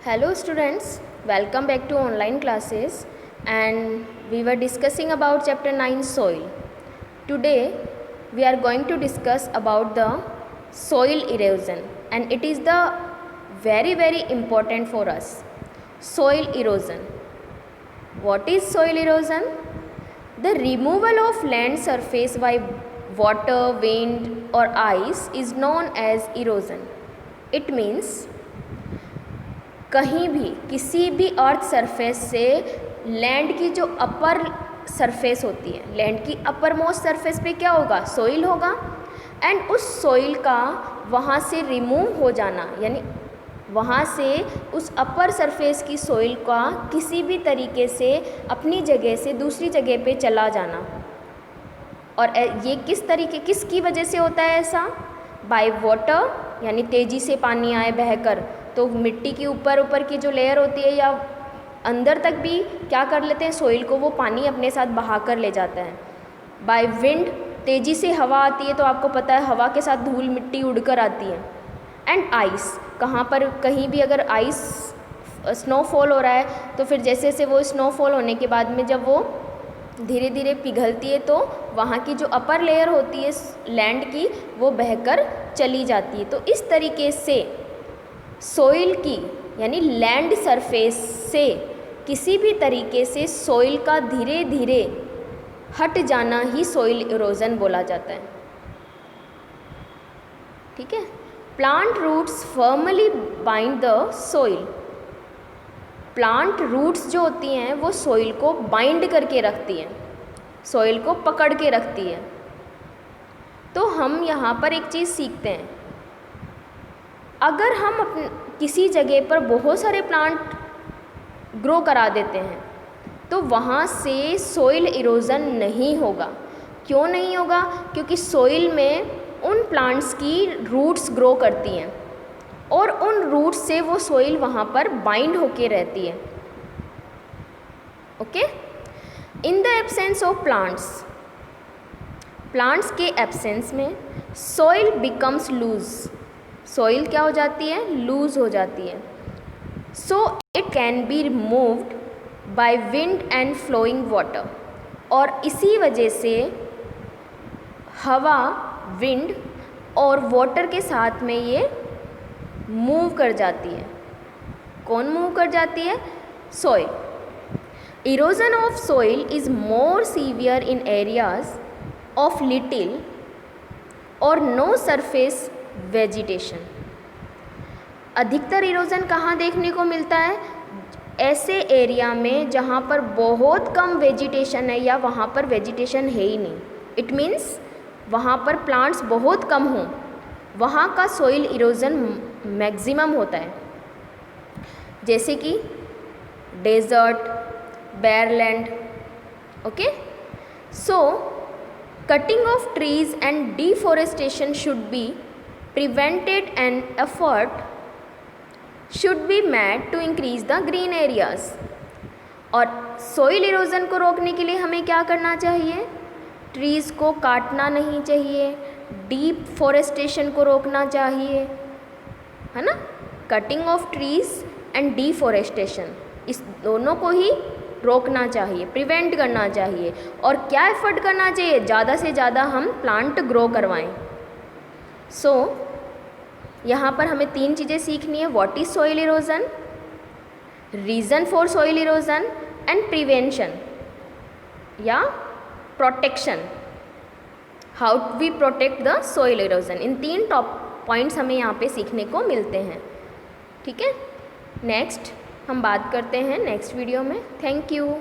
Hello students, welcome back to online classes, and we were discussing about chapter 9 soil. Today we are going to discuss about the soil erosion, and it is the very important for us. Soil erosion. What is soil erosion? The removal of land surface by water, wind or ice is known as erosion. It means कहीं भी किसी भी earth surface से land की जो upper surface होती है, land की अपर मोस्ट सरफेस पे क्या होगा? सोइल होगा, एंड उस सोइल का वहाँ से रिमूव हो जाना, यानी वहाँ से उस अपर सरफेस की सोइल का किसी भी तरीके से अपनी जगह से दूसरी जगह पे चला जाना। और ये किसकी वजह से होता है ऐसा? बाय वाटर, यानी तेज़ी से पानी आए बहकर, तो मिट्टी की ऊपर की जो लेयर होती है या अंदर तक भी क्या कर लेते हैं, सोइल को वो पानी अपने साथ बहा कर ले जाता है। बाय विंड, तेज़ी से हवा आती है, तो आपको पता है हवा के साथ धूल मिट्टी उड़कर आती है। एंड आइस, कहाँ पर कहीं भी अगर आइस स्नोफॉल हो रहा है तो फिर जैसे जैसे वो स्नोफॉल होने के बाद में जब वो धीरे धीरे पिघलती है तो वहाँ की जो अपर लेयर होती है लैंड की वो बहकर चली जाती है। तो इस तरीके से सोइल की, यानी लैंड सरफेस से किसी भी तरीके से सोइल का धीरे धीरे हट जाना ही सोइल इरोजन बोला जाता है। ठीक है। Plant roots firmly bind the soil. Plant roots जो होती हैं वो सोइल को बाइंड करके रखती हैं, सोइल को पकड़ के रखती है। तो हम यहाँ पर एक चीज़ सीखते हैं, अगर हम किसी जगह पर बहुत सारे प्लांट ग्रो करा देते हैं तो वहाँ से सोइल इरोजन नहीं होगा। क्यों नहीं होगा? क्योंकि सोइल में उन प्लांट्स की रूट्स ग्रो करती हैं और उन रूट्स से वो सोइल वहाँ पर बाइंड होके रहती है। Okay. In the absence of plants के एब्सेंस में सोइल बिकम्स लूज। सोइल क्या हो जाती है? लूज हो जाती है। So it can be removed by wind and flowing water. और इसी वजह से हवा, विंड और वाटर के साथ में ये मूव कर जाती है। कौन मूव कर जाती है? Soil. Erosion of soil is more severe in areas of little और नो सरफेस वेजिटेशन। अधिकतर इरोजन कहाँ देखने को मिलता है? ऐसे एरिया में जहाँ पर बहुत कम वेजिटेशन है या वहाँ पर वेजिटेशन है ही नहीं। इट मीन्स वहाँ पर प्लांट्स बहुत कम हों, वहाँ का सोइल इरोजन मैक्सिमम होता है। जैसे कि desert, bare land. Okay. So cutting off trees and deforestation should be prevented and effort should be made to increase the green areas। और सोइल इरोजन को रोकने के लिए हमें क्या करना चाहिए? ट्रीज़ को काटना नहीं चाहिए, डिफॉरेस्टेशन को रोकना चाहिए, है ना। Cutting of trees and deforestation, इस दोनों को ही रोकना चाहिए, प्रिवेंट करना चाहिए। और क्या एफर्ट करना चाहिए? ज़्यादा से ज़्यादा हम प्लांट ग्रो करवाएं। सो यहाँ पर हमें 3 चीज़ें सीखनी है। What is soil erosion, reason for soil erosion and prevention या protection, how we protect the soil erosion. इन 3 टॉप पॉइंट्स हमें यहाँ पे सीखने को मिलते हैं। ठीक है। नेक्स्ट हम बात करते हैं नेक्स्ट वीडियो में। Thank you.